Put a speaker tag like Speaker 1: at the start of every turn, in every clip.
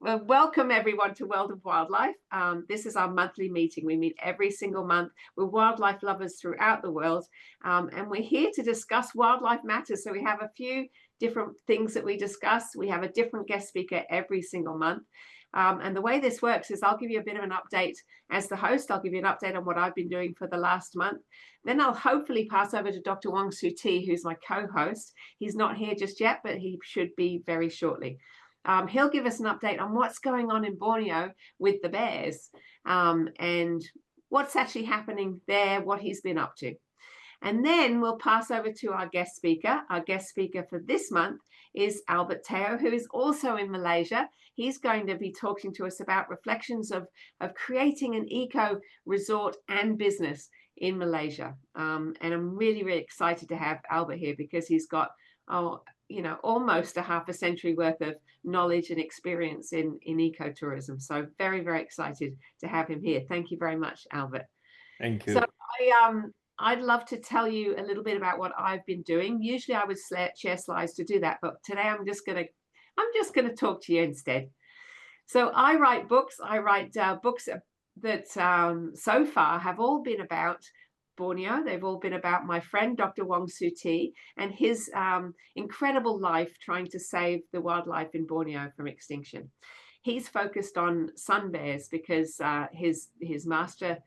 Speaker 1: Well, welcome everyone to World of Wildlife. This is our monthly meeting. We meet every single month with wildlife lovers throughout the world, and we're here to discuss wildlife matters. So we have a few different things that we discuss. We have a different guest speaker every single month. And the way this works is I'll give you a bit of an update as the host. I'll give you an update on what I've been doing for the last month. Then I'll hopefully pass over to Dr. Wong Siew Te, who's my co-host. He's not here just yet, but he should be very shortly. He'll give us an update on what's going on in Borneo with the bears and what's actually happening there, what he's been up to. And then we'll pass over to our guest speaker. Our guest speaker for this month is Albert Teo, who is also in Malaysia. He's going to be talking to us about reflections of creating an eco resort and business in Malaysia. And I'm really, really excited to have Albert here because he's got, almost a half a century worth of knowledge and experience in ecotourism. So very, very excited to have him here. Thank you very much, Albert.
Speaker 2: Thank you.
Speaker 1: So I'd love to tell you a little bit about what I've been doing. Usually I would share slides to do that, but today I'm just gonna talk to you instead. So I write books. I write books that so far have all been about Borneo. They've all been about my friend Dr. Wong Siew Te and his incredible life trying to save the wildlife in Borneo from extinction. He's focused on sun bears because his master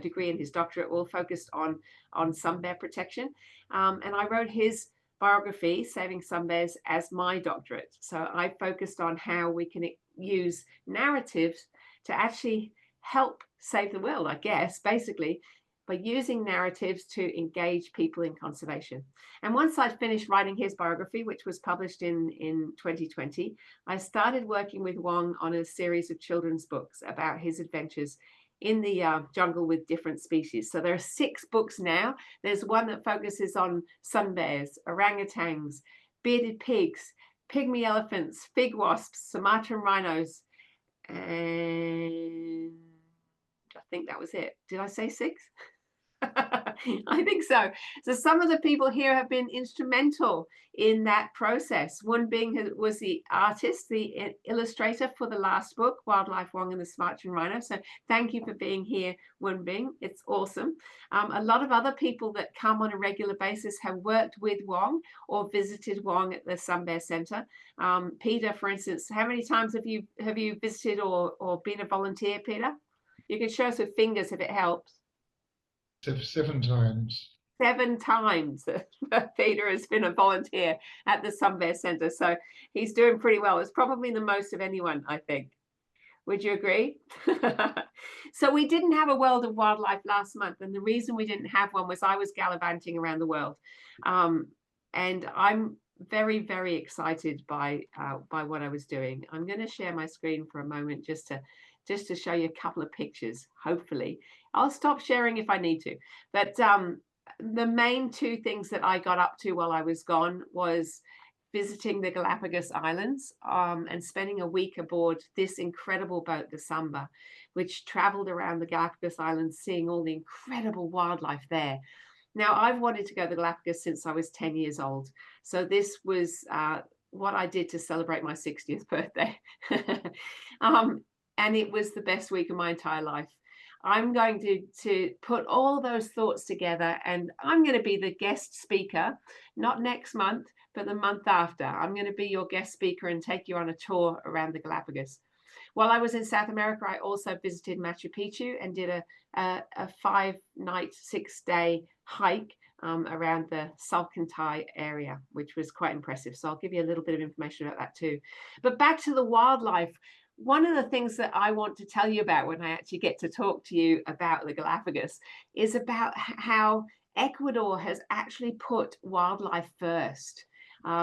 Speaker 1: degree and his doctorate all focused on sun bear protection. And I wrote his biography, Saving Sun Bears, as my doctorate. So I focused on how we can use narratives to actually help save the world, I guess, basically by using narratives to engage people in conservation. And once I'd finished writing his biography, which was published in 2020, I started working with Wong on a series of children's books about his adventures in the jungle with different species. So there are 6 books now. There's one that focuses on sun bears, orangutans, bearded pigs, pygmy elephants, fig wasps, Sumatran rhinos, and I think that was it. Did I say 6? I think so. So some of the people here have been instrumental in that process. One being was the artist, the illustrator for the last book, Wildlife Wong and the Sumatran Rhino. So thank you for being here, Wen Bing. It's awesome. A lot of other people that come on a regular basis have worked with Wong or visited Wong at the Sun Bear Center. Peter, for instance, how many times have you visited or been a volunteer, Peter? You can show us with fingers if it helps.
Speaker 3: 7 times.
Speaker 1: 7 times Peter has been a volunteer at the Sun Bear Center. So he's doing pretty well. It's probably the most of anyone, I think. Would you agree? So we didn't have a World of Wildlife last month. And the reason we didn't have one was I was gallivanting around the world. And I'm very, very excited by what I was doing. I'm going to share my screen for a moment just to show you a couple of pictures, hopefully. I'll stop sharing if I need to. But the main 2 things that I got up to while I was gone was visiting the Galapagos Islands and spending a week aboard this incredible boat, the Samba, which traveled around the Galapagos Islands, seeing all the incredible wildlife there. Now, I've wanted to go to the Galapagos since I was 10 years old. So this was what I did to celebrate my 60th birthday. And it was the best week of my entire life. I'm going to put all those thoughts together, and I'm going to be the guest speaker, not next month, but the month after. I'm going to be your guest speaker and take you on a tour around the Galapagos. While I was in South America, I also visited Machu Picchu and did a 5-night, 6-day hike around the Salcantay area, which was quite impressive. So I'll give you a little bit of information about that too. But back to the wildlife. One of the things that I want to tell you about when I actually get to talk to you about the Galapagos is about how Ecuador has actually put wildlife first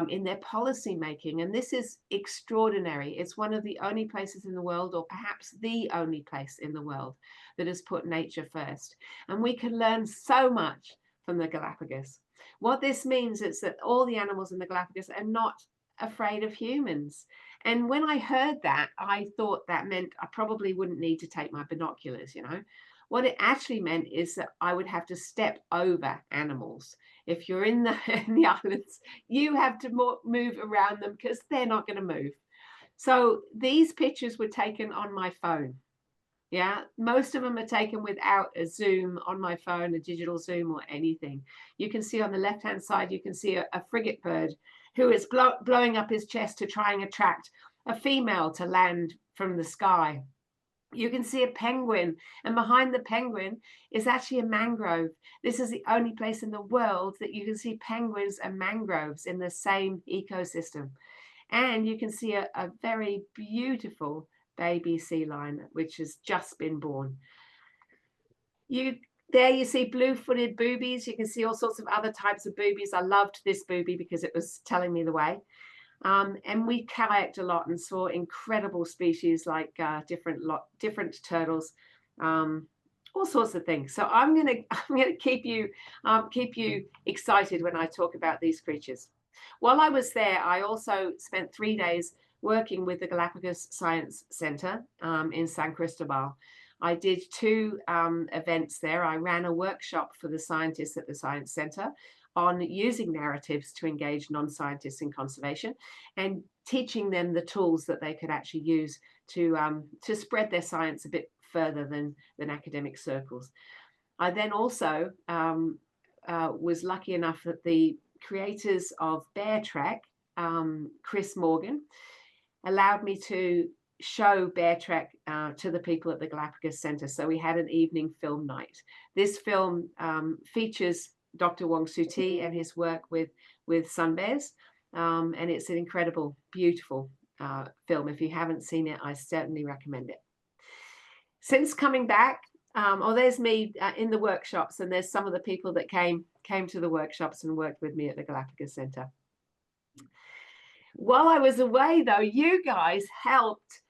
Speaker 1: in their policy making. And this is extraordinary. It's one of the only places in the world, or perhaps the only place in the world, that has put nature first. And we can learn so much from the Galapagos. What this means is that all the animals in the Galapagos are not afraid of humans. And when I heard that, I thought that meant I probably wouldn't need to take my binoculars, What it actually meant is that I would have to step over animals. If you're in the islands, you have to move around them because they're not going to move. So these pictures were taken on my phone. Yeah, most of them are taken without a zoom on my phone, a digital zoom or anything. You can see on the left-hand side, you can see a frigate bird who is blowing up his chest to try and attract a female to land from the sky. You can see a penguin, and behind the penguin is actually a mangrove. This is the only place in the world that you can see penguins and mangroves in the same ecosystem. And you can see a very beautiful baby sea lion, which has just been born. There you see blue-footed boobies. You can see all sorts of other types of boobies. I loved this booby because it was telling me the way. And we kayaked a lot and saw incredible species like different turtles, all sorts of things. So I'm gonna keep you excited when I talk about these creatures. While I was there, I also spent 3 days working with the Galapagos Science Center in San Cristobal. I did 2 events there. I ran a workshop for the scientists at the Science Center on using narratives to engage non-scientists in conservation and teaching them the tools that they could actually use to spread their science a bit further than academic circles. I then also was lucky enough that the creators of Bear Trek, Chris Morgan, allowed me to show Bear Trek to the people at the Galapagos Center. So we had an evening film night. This film features Dr. Wong Siew Te and his work with sun bears, and it's an incredible, beautiful film. If you haven't seen it, I certainly recommend it. Since coming back, there's me in the workshops, and there's some of the people that came to the workshops and worked with me at the Galapagos Center. While I was away, though, you guys helped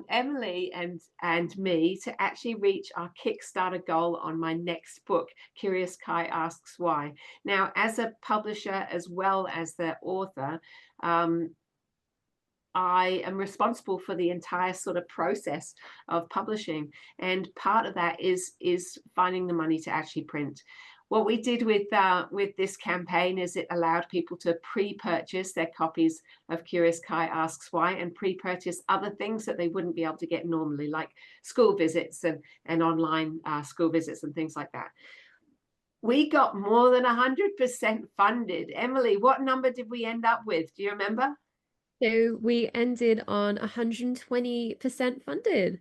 Speaker 1: Emily and me to actually reach our Kickstarter goal on my next book, Curious Kai Asks Why. Now, as a publisher as well as the author, I am responsible for the entire sort of process of publishing, and part of that is finding the money to actually print. What we did with this campaign is it allowed people to pre-purchase their copies of Curious Kai Asks Why and pre-purchase other things that they wouldn't be able to get normally, like school visits and online school visits and things like that. We got more than 100% funded. Emily, what number did we end up with? Do you remember?
Speaker 2: So we ended on 120% funded.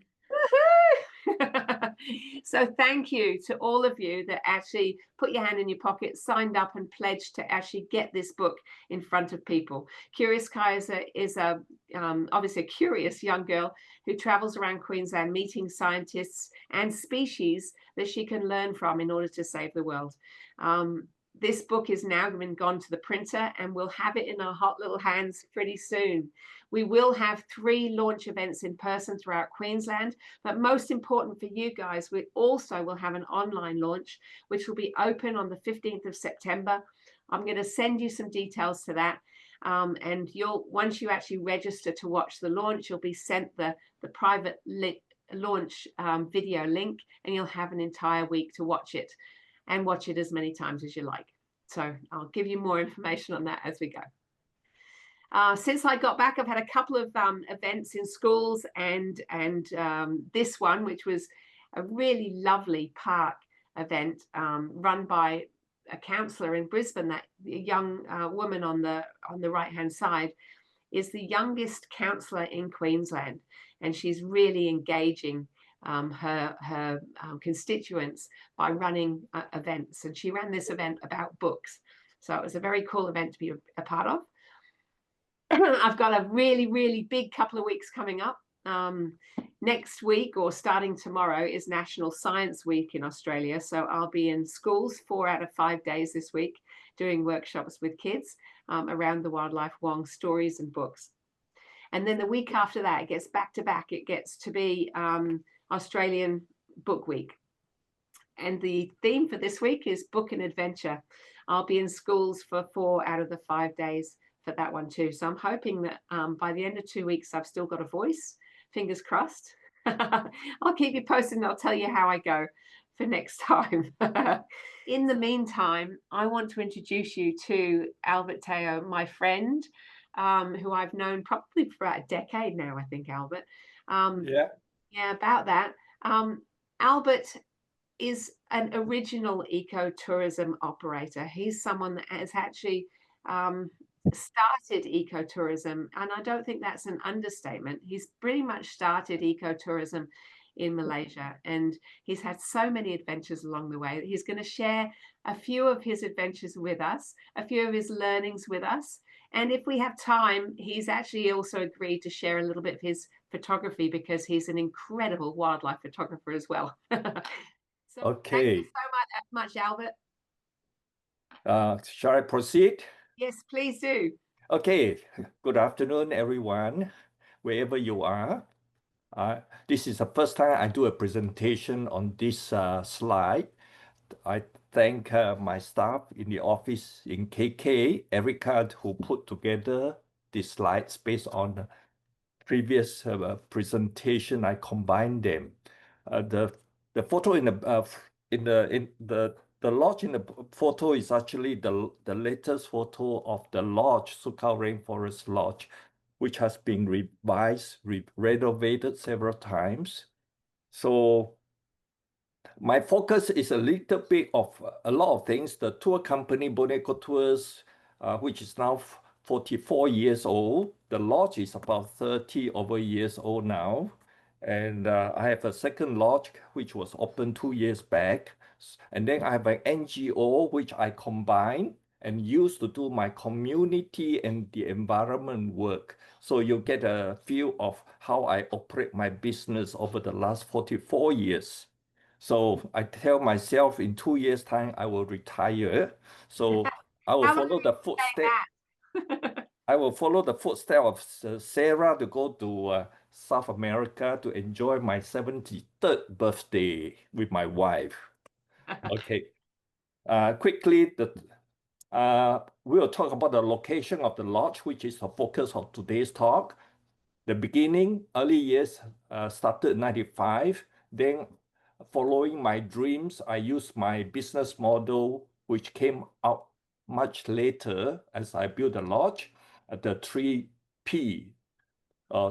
Speaker 1: So thank you to all of you that actually put your hand in your pocket, signed up and pledged to actually get this book in front of people. Curious Kai is obviously a curious young girl who travels around Queensland meeting scientists and species that she can learn from in order to save the world. This book is now gone to the printer, and we'll have it in our hot little hands pretty soon. We will have 3 launch events in person throughout Queensland, but most important for you guys, we also will have an online launch, which will be open on the 15th of September. I'm going to send you some details to that. And once you actually register to watch the launch, you'll be sent the private launch video link, and you'll have an entire week to watch it, and watch it as many times as you like. So I'll give you more information on that as we go. Since I got back, I've had a couple of events in schools, and this one, which was a really lovely park event run by a counsellor in Brisbane. That young woman on the right-hand side is the youngest counsellor in Queensland, and she's really engaging her constituents by running events. And she ran this event about books. So it was a very cool event to be a part of. I've got a really, really big couple of weeks coming up. Next week, or starting tomorrow, is National Science Week in Australia. So I'll be in schools 4 out of 5 days this week doing workshops with kids around the wildlife Wong stories and books. And then the week after that, it gets back to back. It gets to be Australian Book Week. And the theme for this week is book and adventure. I'll be in schools for 4 out of the 5 days for that one too. So I'm hoping that by the end of 2 weeks, I've still got a voice. Fingers crossed. I'll keep you posted and I'll tell you how I go for next time. In the meantime, I want to introduce you to Albert Teo, my friend. who I've known probably for about a decade now, I think, Albert.
Speaker 4: Yeah.
Speaker 1: Yeah, about that. Albert is an original ecotourism operator. He's someone that has actually started ecotourism, and I don't think that's an understatement. He's pretty much started ecotourism in Malaysia, and he's had so many adventures along the way. He's going to share a few of his adventures with us, a few of his learnings with us. And if we have time, he's actually also agreed to share a little bit of his photography because he's an incredible wildlife photographer as well. So thank you
Speaker 4: Okay.
Speaker 1: so much, Albert.
Speaker 4: Shall I proceed?
Speaker 1: Yes, please do.
Speaker 4: Okay. Good afternoon, everyone, wherever you are. This is the first time I do a presentation on this slide. I thank my staff in the office in KK, Erica, who put together these slides based on previous presentation. I combined them. The photo in the lodge in the photo is actually the latest photo of the lodge, Sukau Rainforest Lodge, which has been revised, renovated several times. So my focus is a little bit of a lot of things. The tour company, Boneco Tours, which is now 44 years old. The lodge is about 30 over years old now. And I have a second lodge, which was opened 2 years back. And then I have an NGO, which I combine and use to do my community and the environment work. So you get a feel of how I operate my business over the last 44 years. So I tell myself in 2 years' time, I will retire. So I will follow the footsteps. I will follow the footsteps of Sarah to go to South America to enjoy my 73rd birthday with my wife. Okay. Quickly, we'll talk about the location of the lodge, which is the focus of today's talk. The beginning, early years, started in 95. Then following my dreams, I used my business model, which came out much later as I built the lodge, the 3P,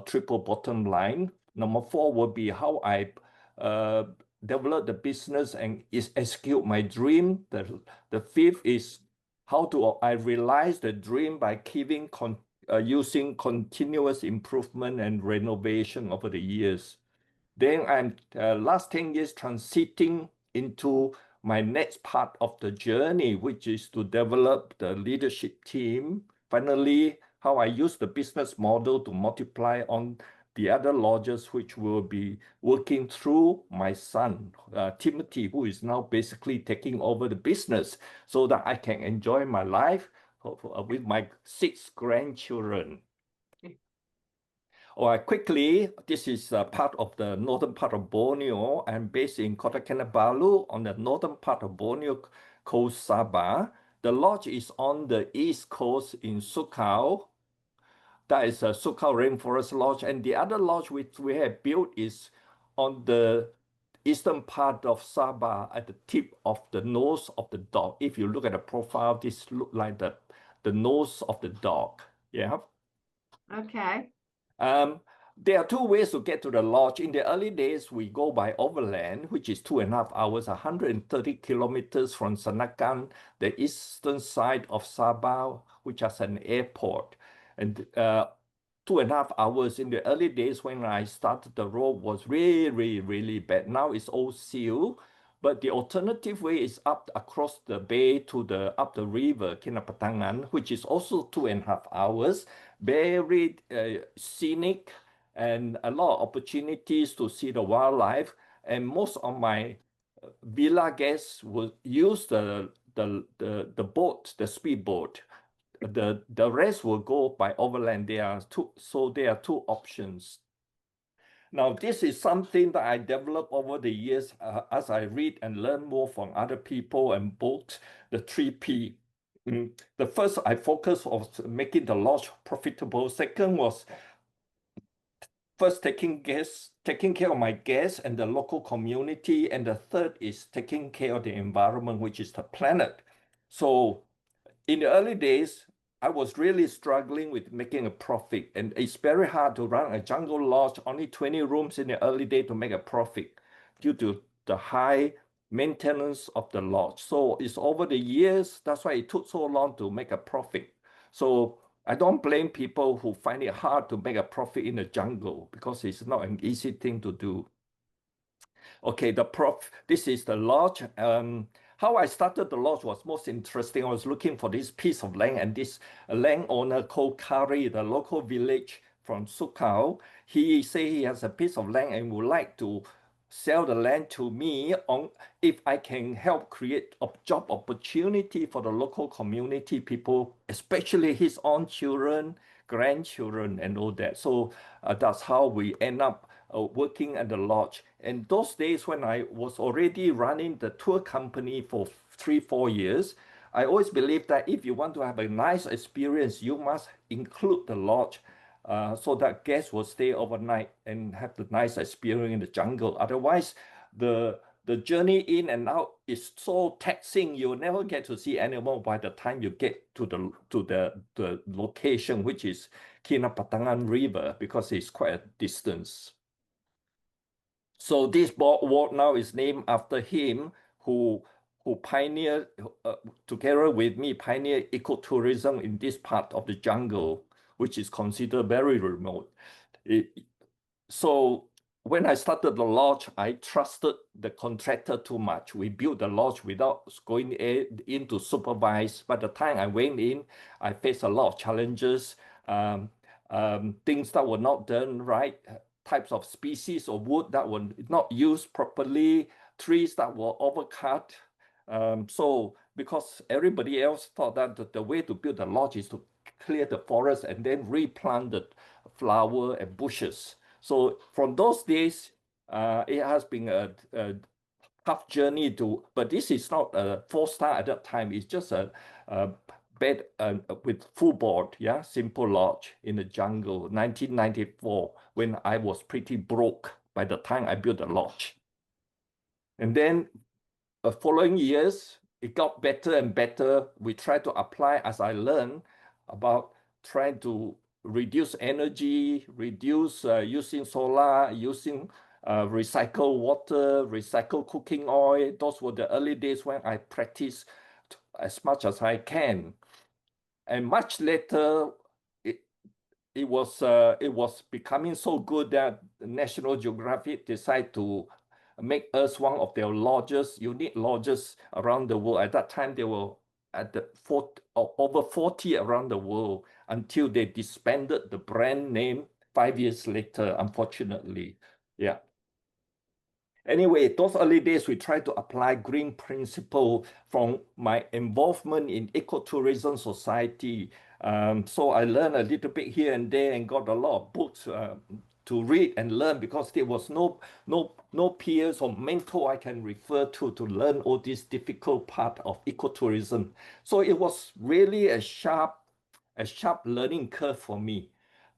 Speaker 4: triple bottom line. Number 4 would be how I develop the business and execute my dream. The 5th is how do I realize the dream by using continuous improvement and renovation over the years. Then I'm last 10 years transiting into my next part of the journey, which is to develop the leadership team. Finally, how I use the business model to multiply on the other lodges, which will be working through my son, Timothy, who is now basically taking over the business so that I can enjoy my life with my 6 grandchildren. Quickly, this is part of the northern part of Borneo. I'm based in Kota Kinabalu on the northern part of Borneo coast, Sabah. The lodge is on the east coast in Sukau. That is a Sukau Rainforest Lodge. And the other lodge which we have built is on the eastern part of Sabah at the tip of the nose of the dog. If you look at the profile, this look like the nose of the dog. Yeah.
Speaker 1: Okay.
Speaker 4: There are 2 ways to get to the lodge. In the early days, we go by overland, which is 2.5 hours, 130 kilometers from Sanakan, the eastern side of Sabah, which has an airport. And 2.5 hours in the early days when I started, the road was really, really bad. Now it's all sealed. But the alternative way is up across the bay to up the river, Kinapatangan, which is also 2.5 hours. Very scenic and a lot of opportunities to see the wildlife. And most of my villa guests will use the boat, the speedboat. The rest will go by overland. There are 2 options. Now, this is something that I developed over the years as I read and learn more from other people and both the 3P. The first, I focused on making the lodge profitable. Second was first taking care of my guests and the local community. And the third is taking care of the environment, which is the planet. So in the early days, I was really struggling with making a profit, and it's very hard to run a jungle lodge, only 20 rooms in the early day to make a profit due to the high maintenance of the lodge. So it's over the years, that's why it took so long to make a profit. So I don't blame people who find it hard to make a profit in the jungle because it's not an easy thing to do. Okay, this is the lodge. How I started the lodge was most interesting. I was looking for this piece of land, and this landowner called Kari, the local village from Sukau, he say he has a piece of land and would like to sell the land to me if I can help create a job opportunity for the local community people, especially his own children, grandchildren, and all that. So that's how we end up working at the lodge. And those days when I was already running the tour company for 3-4 years, I always believed that if you want to have a nice experience, you must include the lodge so that guests will stay overnight and have the nice experience in the jungle. Otherwise, the journey in and out is so taxing. You'll never get to see animal by the time you get to the location, which is Kinabatangan River, because it's quite a distance. So this boardwalk now is named after him, who pioneered together with me, pioneered ecotourism in this part of the jungle, which is considered very remote. So when I started the lodge, I trusted the contractor too much. We built the lodge without going in to supervise. By the time I went in, I faced a lot of challenges, things that were not done right, types of species of wood that were not used properly, trees that were overcut. So because everybody else thought that the way to build the lodge is to clear the forest and then replant the flower and bushes. So from those days, it has been a tough journey but this is not a 4-star at that time. It's just a bed with full board, yeah, simple lodge in the jungle, 1994, when I was pretty broke by the time I built the lodge. And then following years, it got better and better. We tried to apply, as I learned, about trying to reduce energy, reduce using solar, using recycled water, recycled cooking oil. Those were the early days when I practiced as much as I can. And much later, it was becoming so good that National Geographic decided to make us one of their lodges, unique lodges around the world. At that time, they were at over 40 around the world until they disbanded the brand name 5 years later, unfortunately. Yeah. Anyway, those early days, we tried to apply green principle from my involvement in ecotourism society. So I learned a little bit here and there and got a lot of books to read and learn, because there was no peers or mentor I can refer to learn all this difficult part of ecotourism. So it was really a sharp learning curve for me.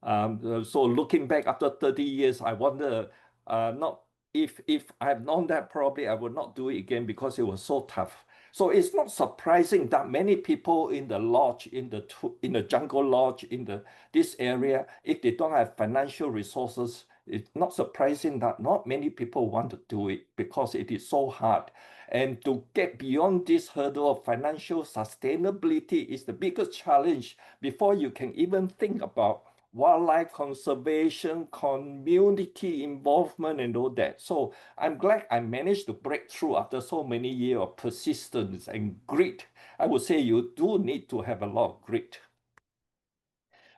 Speaker 4: So looking back after 30 years, I wonder not if I had known that, probably I would not do it again, because it was so tough. So it's not surprising that many people in the lodge, in the jungle lodge, in this area, if they don't have financial resources, it's not surprising that not many people want to do it, because it is so hard. And to get beyond this hurdle of financial sustainability is the biggest challenge before you can even think about wildlife conservation, community involvement, and all that. So I'm glad I managed to break through after so many years of persistence and grit. I would say you do need to have a lot of grit.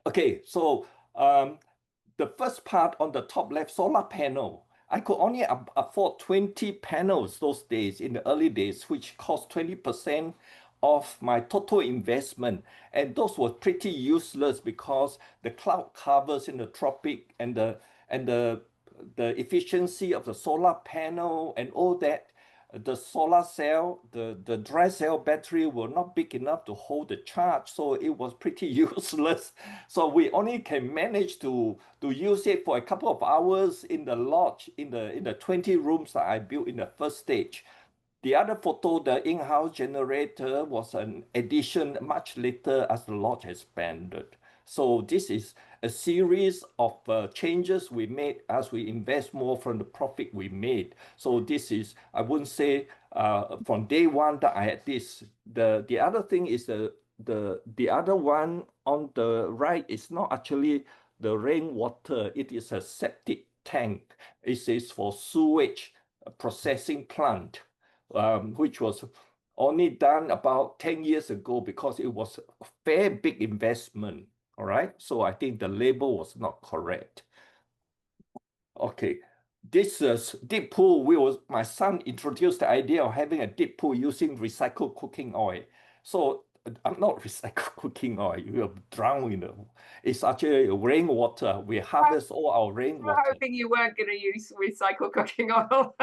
Speaker 4: Okay, so the first part on the top left, solar panel. I could only afford 20 panels those days, in the early days, which cost 20% of my total investment. And those were pretty useless because the cloud covers in the tropic and the efficiency of the solar panel and all that, the solar cell, the dry cell battery were not big enough to hold the charge, so it was pretty useless. So we only can manage to use it for a couple of hours in the lodge, in the 20 rooms that I built in the first stage. The other photo, the in-house generator, was an addition much later as the lodge expanded. So this is a series of changes we made as we invest more from the profit we made. So this is, I wouldn't say from day one that I had this. The other thing is the other one on the right is not actually the rainwater. It is a septic tank. It is for sewage processing plant. Which was only done about 10 years ago because it was a fair big investment. All right. So I think the label was not correct. Okay. This is deep pool. My son introduced the idea of having a deep pool using recycled cooking oil. So I'm not recycled cooking oil. You will drown in it. It's actually rainwater. We harvest all our rainwater.
Speaker 1: I'm hoping you weren't going to use recycled cooking oil.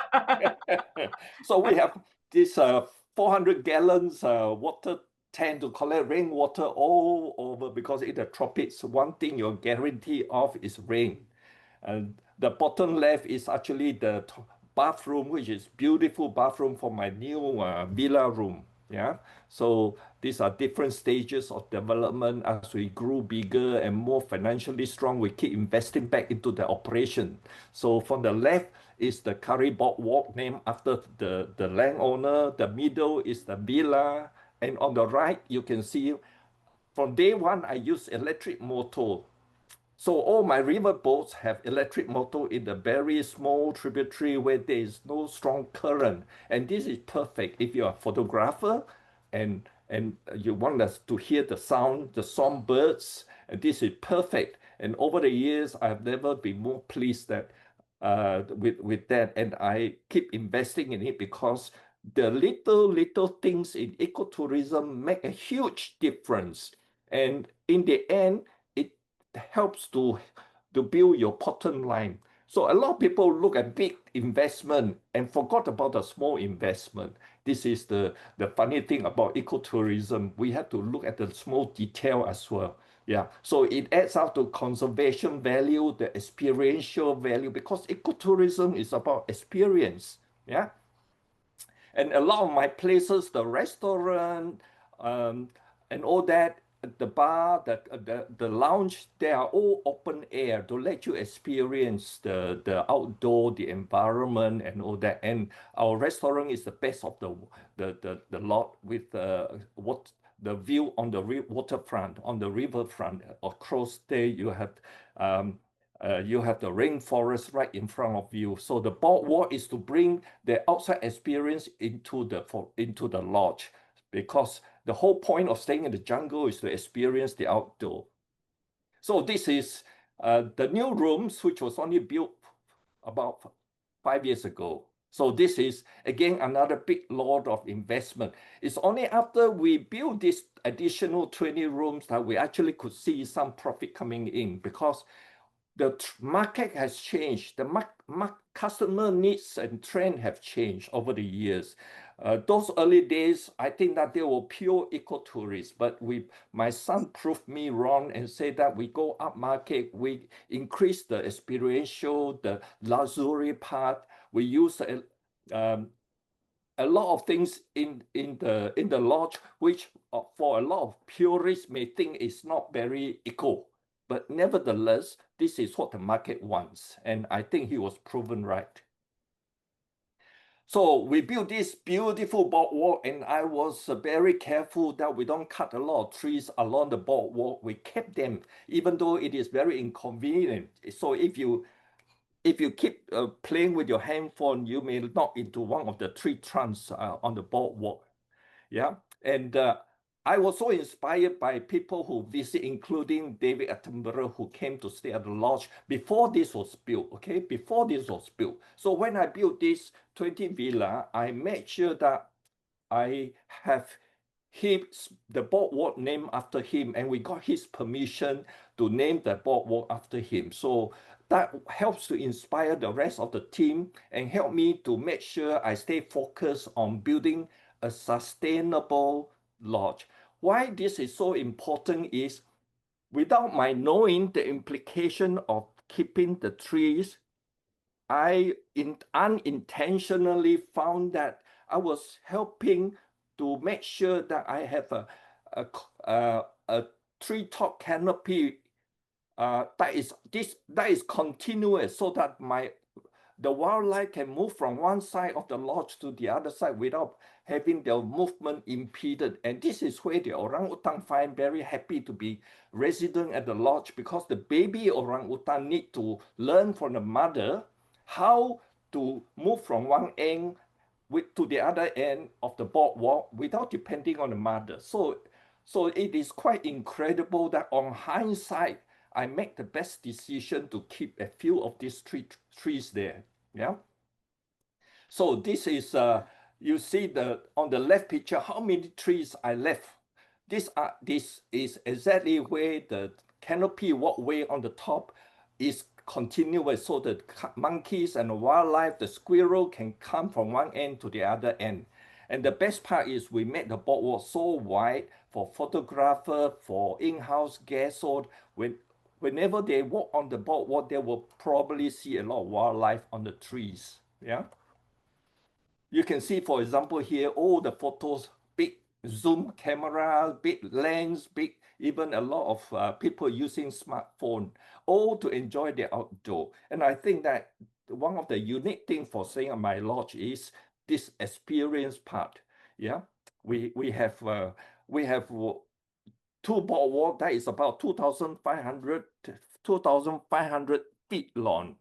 Speaker 4: So we have this 400 gallons water tank to collect rainwater all over, because in the tropics, one thing you're guaranteed of is rain. And the bottom left is actually the bathroom, which is beautiful bathroom for my new villa room. Yeah. So these are different stages of development. As we grew bigger and more financially strong, we keep investing back into the operation. So from the left is the Curry Boardwalk, named after the landowner. The middle is the villa. And on the right, you can see from day one, I use electric motor. So all my river boats have electric motor in the very small tributary where there is no strong current. And this is perfect if you're a photographer and you want us to hear the sound, the songbirds, and this is perfect. And over the years, I've never been more pleased that with that, and I keep investing in it because the little things in ecotourism make a huge difference. And in the end, it helps to build your bottom line. So a lot of people look at big investment and forgot about the small investment. This is the funny thing about ecotourism. We have to look at the small detail as well. Yeah, so it adds up to conservation value, the experiential value, because ecotourism is about experience. Yeah. And a lot of my places, the restaurant, and all that, the bar, the lounge, they are all open air to let you experience the outdoor, the environment, and all that. And our restaurant is the best of the lot with what the view on the waterfront, on the riverfront. Across there, you have the rainforest right in front of you. So the boardwalk is to bring the outside experience into the lodge, because the whole point of staying in the jungle is to experience the outdoor. So this is the new rooms, which was only built about 5 years ago. So this is, again, another big lot of investment. It's only after we built this additional 20 rooms that we actually could see some profit coming in, because the market has changed. The customer needs and trend have changed over the years. Those early days, I think that they were pure ecotourists, but my son proved me wrong and said that we go up market, we increase the experiential, the luxury part. We use a lot of things in the lodge, which for a lot of purists may think is not very eco. But nevertheless, this is what the market wants. And I think he was proven right. So we built this beautiful boardwalk, and I was very careful that we don't cut a lot of trees along the boardwalk. We kept them, even though it is very inconvenient. So if you keep playing with your handphone, you may knock into one of the tree trunks on the boardwalk. Yeah. And I was so inspired by people who visit, including David Attenborough, who came to stay at the lodge before this was built, okay? Before this was built. So when I built this 20 villa, I made sure that I have the boardwalk named after him, and we got his permission to name the boardwalk after him. So that helps to inspire the rest of the team and help me to make sure I stay focused on building a sustainable lodge. Why this is so important is, without my knowing the implication of keeping the trees, I unintentionally found that I was helping to make sure that I have a treetop canopy that is continuous, so that the wildlife can move from one side of the lodge to the other side without having their movement impeded. And this is where the orangutan find very happy to be resident at the lodge, because the baby orangutan need to learn from the mother how to move from one end to the other end of the boardwalk without depending on the mother. So it is quite incredible that on hindsight, I make the best decision to keep a few of these trees there. Yeah. So this is you see on the left picture how many trees I left. This is exactly where the canopy walkway on the top is continuous, so the monkeys and the wildlife, the squirrel can come from one end to the other end. And the best part is we made the boardwalk so wide for photographer, for in-house guests, so whenever they walk on the boardwalk, they will probably see a lot of wildlife on the trees. Yeah. You can see, for example, here, all the photos, big zoom camera, big lens, even a lot of people using smartphone, all to enjoy the outdoor. And I think that one of the unique things for staying at my lodge is this experience part. Yeah, we have two boardwalk that is about 2,500 feet long.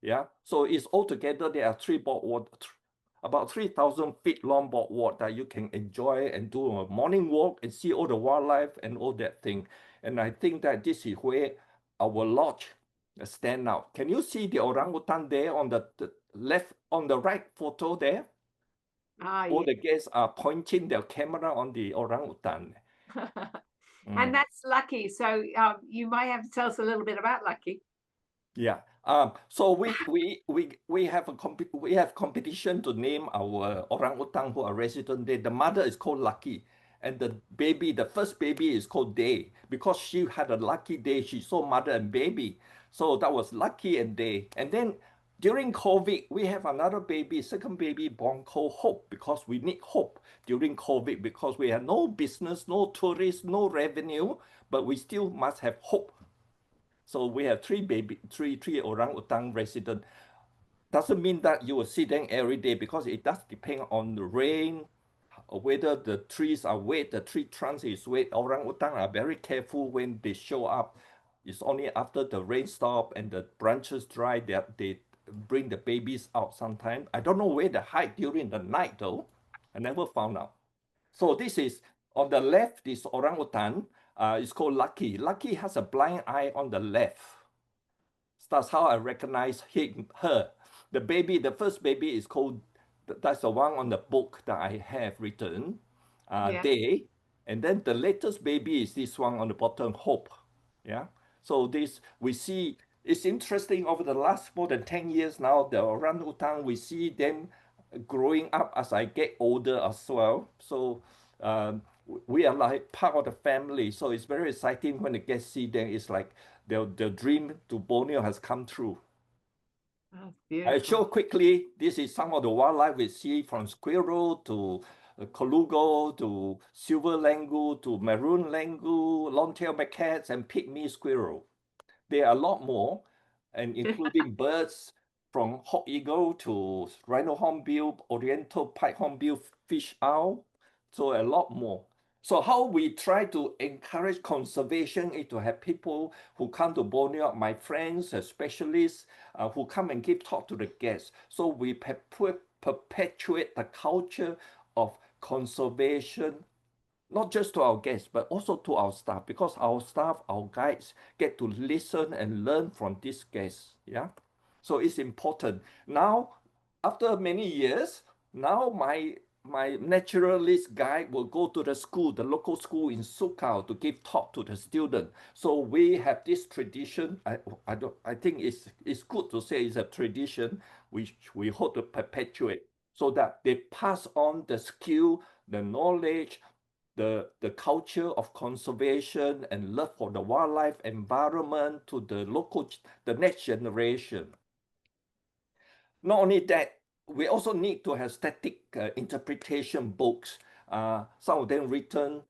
Speaker 4: Yeah, so it's altogether there are three boardwalk, about 3,000 feet long boardwalk that you can enjoy and do a morning walk and see all the wildlife and all that thing. And I think that this is where our lodge stand out. Can you see the orangutan there on the left, on the right photo there? All
Speaker 1: Yeah.
Speaker 4: the guests are pointing their camera on the orangutan.
Speaker 1: And that's Lucky. So you might have to tell us a little bit about Lucky.
Speaker 4: Yeah. So we have competition to name our orangutan who are resident there. The mother is called Lucky, and the first baby is called Day, because she had a lucky day. She saw mother and baby, so that was Lucky and Day. And then during COVID, we have another baby, second baby born called Hope, because we need hope during COVID, because we have no business, no tourists, no revenue, but we still must have hope. So we have three orangutan resident. Doesn't mean that you will see them every day, because it does depend on the rain, whether the trees are wet, the tree trunks is wet. Orangutan are very careful when they show up. It's only after the rain stop and the branches dry that they bring the babies out sometimes. I don't know where they hide during the night though. I never found out. So this is, on the left, this orangutan. It's called Lucky. Lucky has a blind eye on the left. That's how I recognize her. The first baby is called, that's the one on the book that I have written, Day. And then the latest baby is this one on the bottom, Hope. Yeah. So this, we see, it's interesting, over the last more than 10 years now, the orangutan, we see them growing up as I get older as well. So we are like part of the family. So it's very exciting when the guests see them. It's like their dream to Borneo has come true.
Speaker 1: Oh, beautiful.
Speaker 4: I show quickly, this is some of the wildlife we see, from squirrel to colugo to silver langur to maroon langur, long-tailed macaques, and pygmy squirrel. There are a lot more, and including birds from hawk eagle to rhino hornbill, oriental pied hornbill, fish owl, so a lot more. So how we try to encourage conservation is to have people who come to Borneo, my friends, specialists, who come and give talk to the guests. So we perpetuate the culture of conservation, not just to our guests, but also to our staff, because our staff, our guides, get to listen and learn from these guests. Yeah. So it's important. Now, after many years, now my naturalist guide will go to the school, the local school in Sukau, to give talk to the student. So we have this tradition. I think it's good to say it's a tradition which we hope to perpetuate, so that they pass on the skill, the knowledge, the culture of conservation and love for the wildlife environment to the next generation. Not only that, we also need to have static interpretation books. Some of them written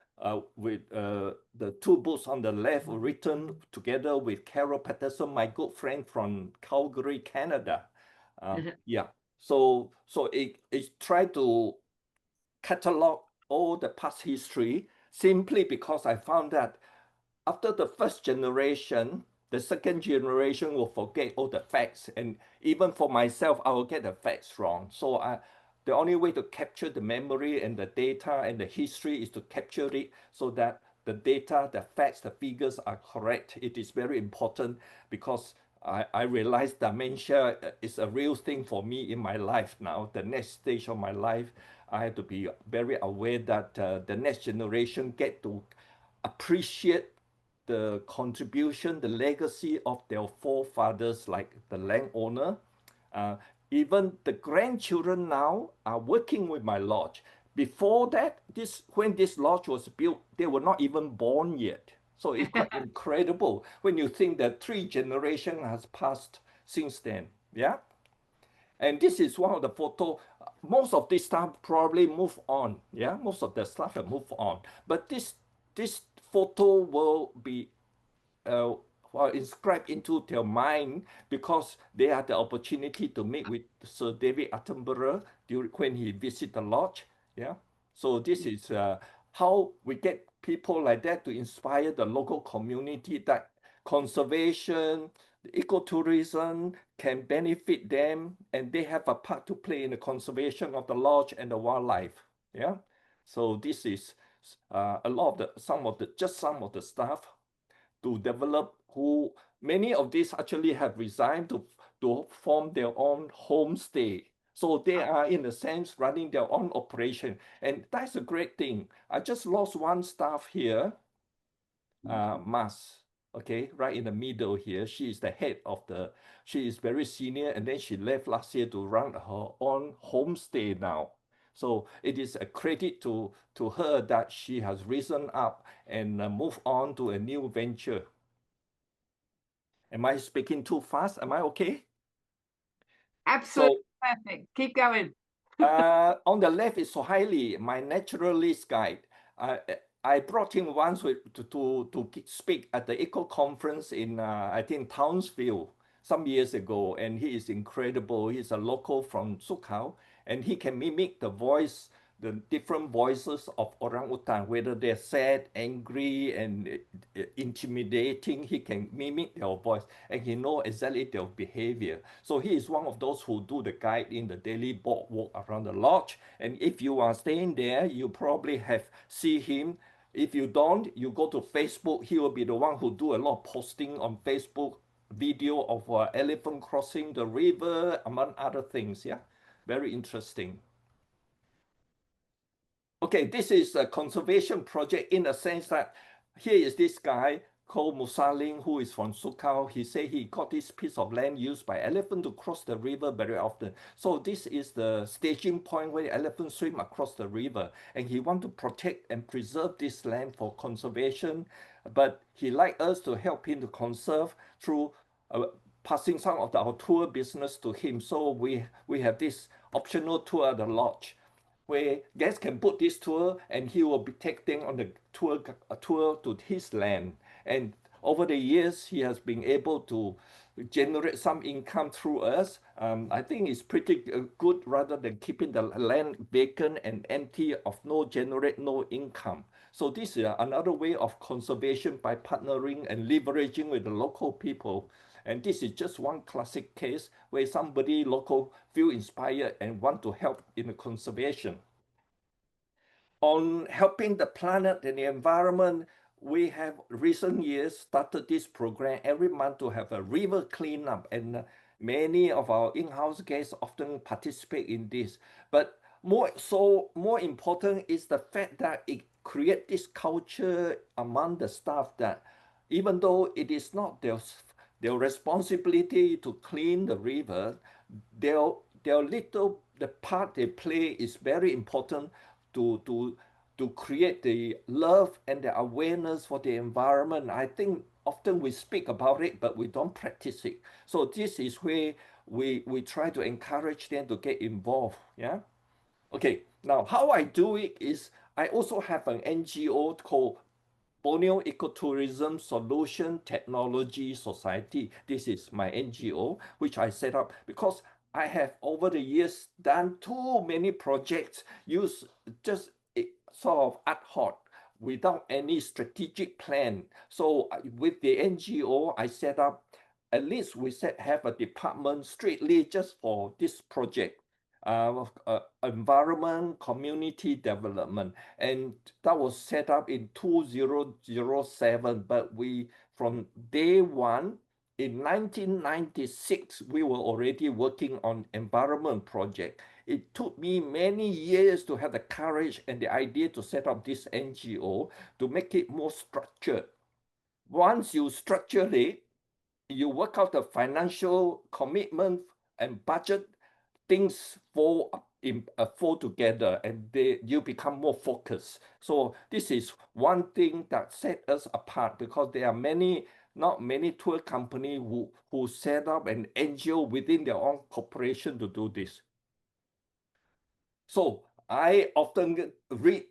Speaker 4: with the two books on the left were written together with Carol Patterson, my good friend from Calgary, Canada. Yeah, so it tried to catalog all the past history simply because I found that after the first generation, the second generation will forget all the facts. And even for myself, I will get the facts wrong. So the only way to capture the memory and the data and the history is to capture it so that the data, the facts, the figures are correct. It is very important because I realize dementia is a real thing for me in my life now. The next stage of my life, I have to be very aware that the next generation get to appreciate the contribution, the legacy of their forefathers, like the landowner. Even the grandchildren now are working with my lodge. Before that, when this lodge was built, they were not even born yet. So it's quite incredible when you think that 3 generations has passed since then. Yeah. And this is one of the photo. Most of this stuff probably move on. Yeah, most of the stuff have moved on. But this photo will be inscribed into their mind because they had the opportunity to meet with Sir David Attenborough when he visited the lodge. Yeah, so this is how we get people like that to inspire the local community that conservation, ecotourism can benefit them, and they have a part to play in the conservation of the lodge and the wildlife. Yeah, so this is a lot of some of the staff to develop who many of these actually have resigned to form their own homestay. So they are in a sense running their own operation. And that's a great thing. I just lost one staff here, Mas, okay, right in the middle here. She is the head of she is very senior, and then she left last year to run her own homestay now. So it is a credit to her that she has risen up and moved on to a new venture. Am I speaking too fast? Am I okay?
Speaker 1: Absolutely perfect. Keep going.
Speaker 4: On the left is Sohaili, my naturalist guide. I brought him once to speak at the Eco Conference in, I think, Townsville some years ago, and he is incredible. He's a local from Sukau, and he can mimic the voice, the different voices of orangutan, whether they're sad, angry, and intimidating. He can mimic their voice, and he knows exactly their behavior. So he is one of those who do the guide in the daily boardwalk around the lodge. And if you are staying there, you probably have seen him. If you don't, you go to Facebook. He will be the one who do a lot of posting on Facebook, video of elephant crossing the river, among other things. Yeah, very interesting. Okay, this is a conservation project in a sense that here is this guy called Musaling, who is from Sukau. He said he got this piece of land used by elephant to cross the river very often. So this is the staging point where elephants swim across the river. And he want to protect and preserve this land for conservation. But he like us to help him to conserve through passing some of our tour business to him. So we have this optional tour at the lodge, where guests can book this tour and he will be taking on the tour to his land. And over the years, he has been able to generate some income through us. I think it's pretty good rather than keeping the land vacant and empty of generate no income. So this is another way of conservation by partnering and leveraging with the local people. And this is just one classic case where somebody local feel inspired and want to help in the conservation. On helping the planet and the environment, we have recent years started this program every month to have a river cleanup, and many of our in-house guests often participate in this. But more important is the fact that it creates this culture among the staff that even though it is not their responsibility to clean the river, their the part they play is very important to create the love and the awareness for the environment. I think often we speak about it, but we don't practice it. So this is where we try to encourage them to get involved. Yeah. Okay. Now, how I do it is I also have an NGO called Borneo Ecotourism Solution Technology Society. This is my NGO, which I set up because I have over the years done too many projects, use just sort of ad hoc without any strategic plan. So with the NGO, I set up, at least we have a department strictly just for this project. Environment, community development, and that was set up in 2007. But we, from day one in 1996, we were already working on environment project. It took me many years to have the courage and the idea to set up this NGO to make it more structured. Once you structure it, you work out the financial commitment and budget, things fall together, and you become more focused. So this is one thing that set us apart, because there are not many tour companies who set up an NGO within their own corporation to do this. So I often read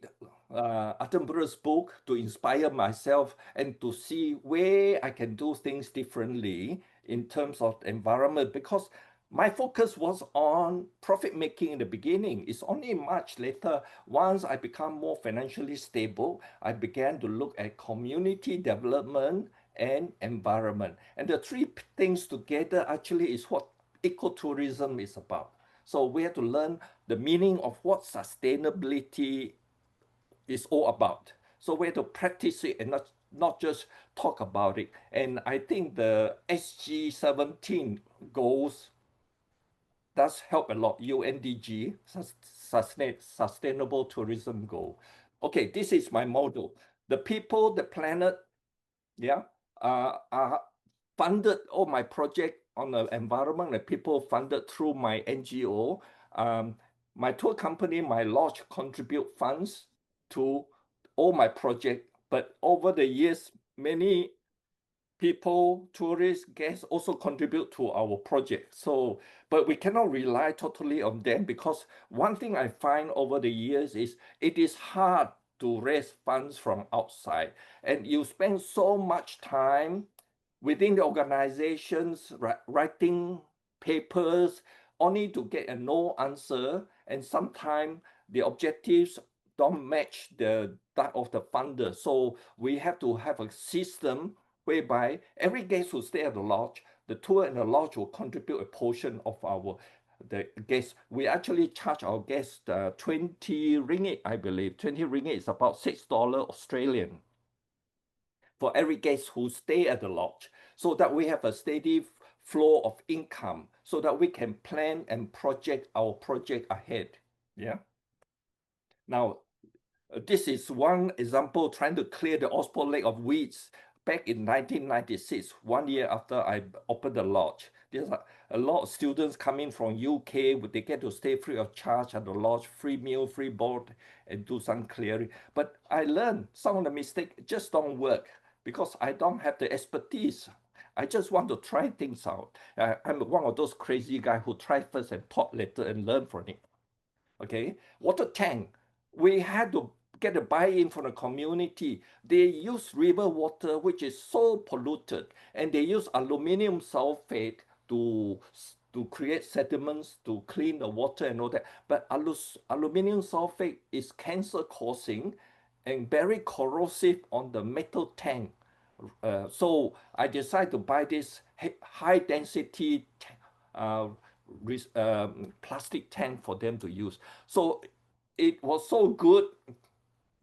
Speaker 4: Attenborough's book to inspire myself and to see where I can do things differently in terms of environment, because my focus was on profit making in the beginning. It's only much later, once I become more financially stable, I began to look at community development and environment. And the three things together actually is what ecotourism is about. So we have to learn the meaning of what sustainability is all about. So we have to practice it and not just talk about it. And I think the SG17 goals does help a lot. UNDG, Sustainable Tourism Goal. Okay, this is my model. The people, the planet, yeah, are funded all my project on the environment, the people funded through my NGO. My tour company, my lodge contribute funds to all my project. But over the years, many people, tourists, guests also contribute to our project. So, but we cannot rely totally on them, because one thing I find over the years is it is hard to raise funds from outside, and you spend so much time within the organizations writing papers only to get a no answer, and sometimes the objectives don't match that of the funder. So we have to have a system whereby every guest who stay at the lodge, the tour and the lodge will contribute a portion of the guests. We actually charge our guests 20 ringgit, I believe. 20 ringgit is about $6 Australian for every guest who stay at the lodge, so that we have a steady flow of income, so that we can plan and project our project ahead. Yeah. Now, this is one example trying to clear the Oxbow Lake of weeds back in 1996, 1 year after I opened the lodge. There's a lot of students coming from UK, they get to stay free of charge at the lodge, free meal, free board, and do some clearing. But I learned some of the mistakes just don't work, because I don't have the expertise. I just want to try things out. I'm one of those crazy guys who try first and talk later and learn from it. Okay, water tank. We had to get a buy-in from the community. They use river water, which is so polluted, and they use aluminum sulfate to create sediments to clean the water and all that. But aluminum sulfate is cancer-causing and very corrosive on the metal tank. So I decided to buy this high-density plastic tank for them to use. So it was so good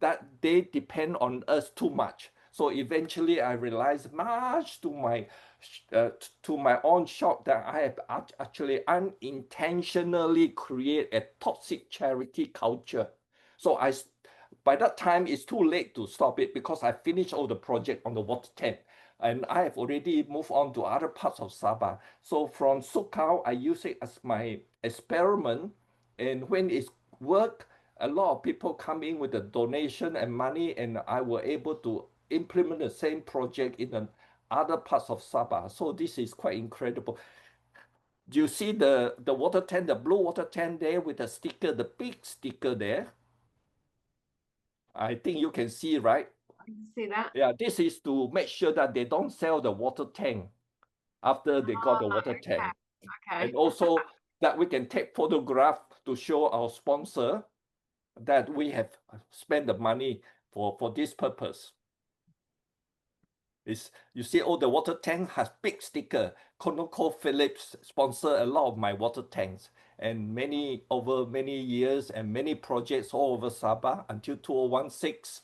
Speaker 4: that they depend on us too much. So eventually I realized, much to my own shock, that I have actually unintentionally created a toxic charity culture. So by that time, it's too late to stop it, because I finished all the project on the water tank, and I have already moved on to other parts of Sabah. So from Sukau, I use it as my experiment, and when it worked, a lot of people come in with a donation and money, and I were able to implement the same project in other parts of Sabah. So this is quite incredible. Do you see the water tank, the blue water tank there with the sticker, the big sticker there? I think you can see, right?
Speaker 1: I can see that.
Speaker 4: Yeah, this is to make sure that they don't sell the water tank after they got the water tank.
Speaker 1: Okay.
Speaker 4: And also that we can take photograph to show our sponsor that we have spent the money for this purpose. You see, the water tank has big sticker. ConocoPhillips sponsor a lot of my water tanks, and over many years and many projects all over Sabah until 2016.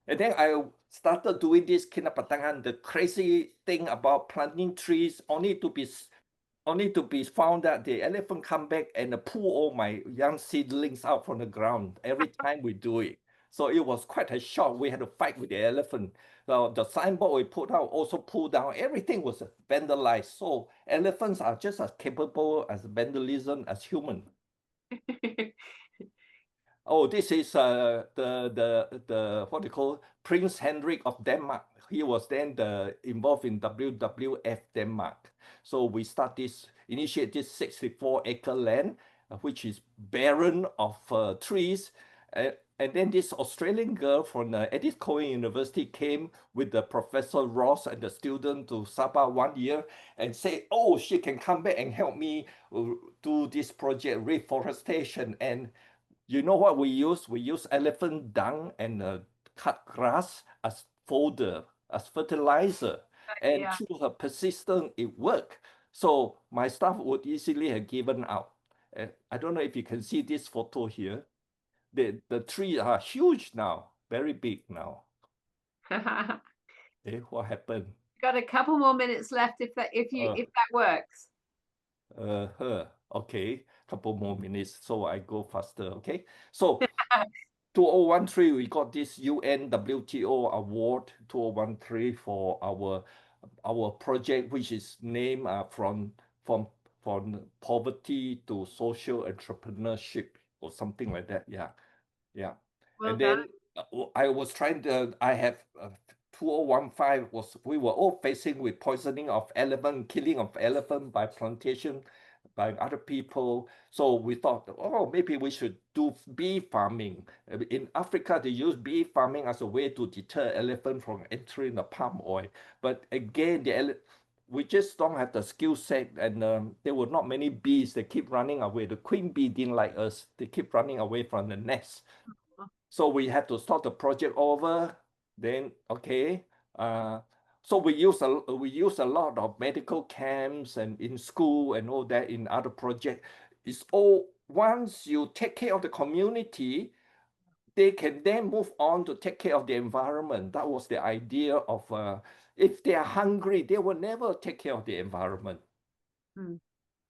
Speaker 4: And then I started doing this kinapatangan, the crazy thing about planting trees, only to be found that the elephant come back and pull all my young seedlings out from the ground every time we do it. So it was quite a shock. We had to fight with the elephant. So the signboard we put out also pulled down. Everything was vandalized. So elephants are just as capable as vandalism as human. Oh, this is the what they call Prince Henrik of Denmark. He was then involved in WWF Denmark. So we initiate this 64-acre land, which is barren of trees. And then this Australian girl from Edith Cowan University came with the Professor Ross and the student to Sabah 1 year and said, oh, she can come back and help me do this project, reforestation. And you know what we use? We use elephant dung and cut grass as fodder, as fertilizer. And
Speaker 1: Yeah.
Speaker 4: through her persistence, it worked. So my staff would easily have given out. I don't know if you can see this photo here. The trees are huge now, very big now. What happened?
Speaker 1: Got a couple more minutes left if that works.
Speaker 4: Okay, couple more minutes, so I go faster. Okay, so 2013 we got this UN WTO award 2013 for our project, which is named from poverty to social entrepreneurship or something like that. Yeah.
Speaker 1: Well
Speaker 4: And
Speaker 1: done.
Speaker 4: then I was trying to, I have 2015 we were all facing with poisoning of elephant, killing of elephant by plantation by other people. So we thought, oh, maybe we should do bee farming. In Africa, they use bee farming as a way to deter elephant from entering the palm oil. But again, we just don't have the skill set, and there were not many bees. They keep running away. The queen bee didn't like us. They keep running away from the nest. So we had to start the project over. Then, okay. So we use a lot of medical camps and in school and all that in other projects. It's all, once you take care of the community, they can then move on to take care of the environment. That was the idea of if they are hungry, they will never take care of the environment.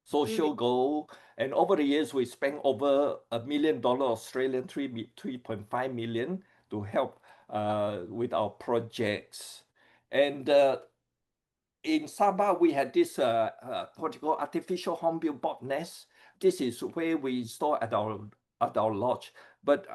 Speaker 4: Social goal. And over the years, we spent over $1 million Australian, 3.5 million to help with our projects. And in Sabah, we had this what you call artificial hornbill bird nest. This is where we install at our lodge. But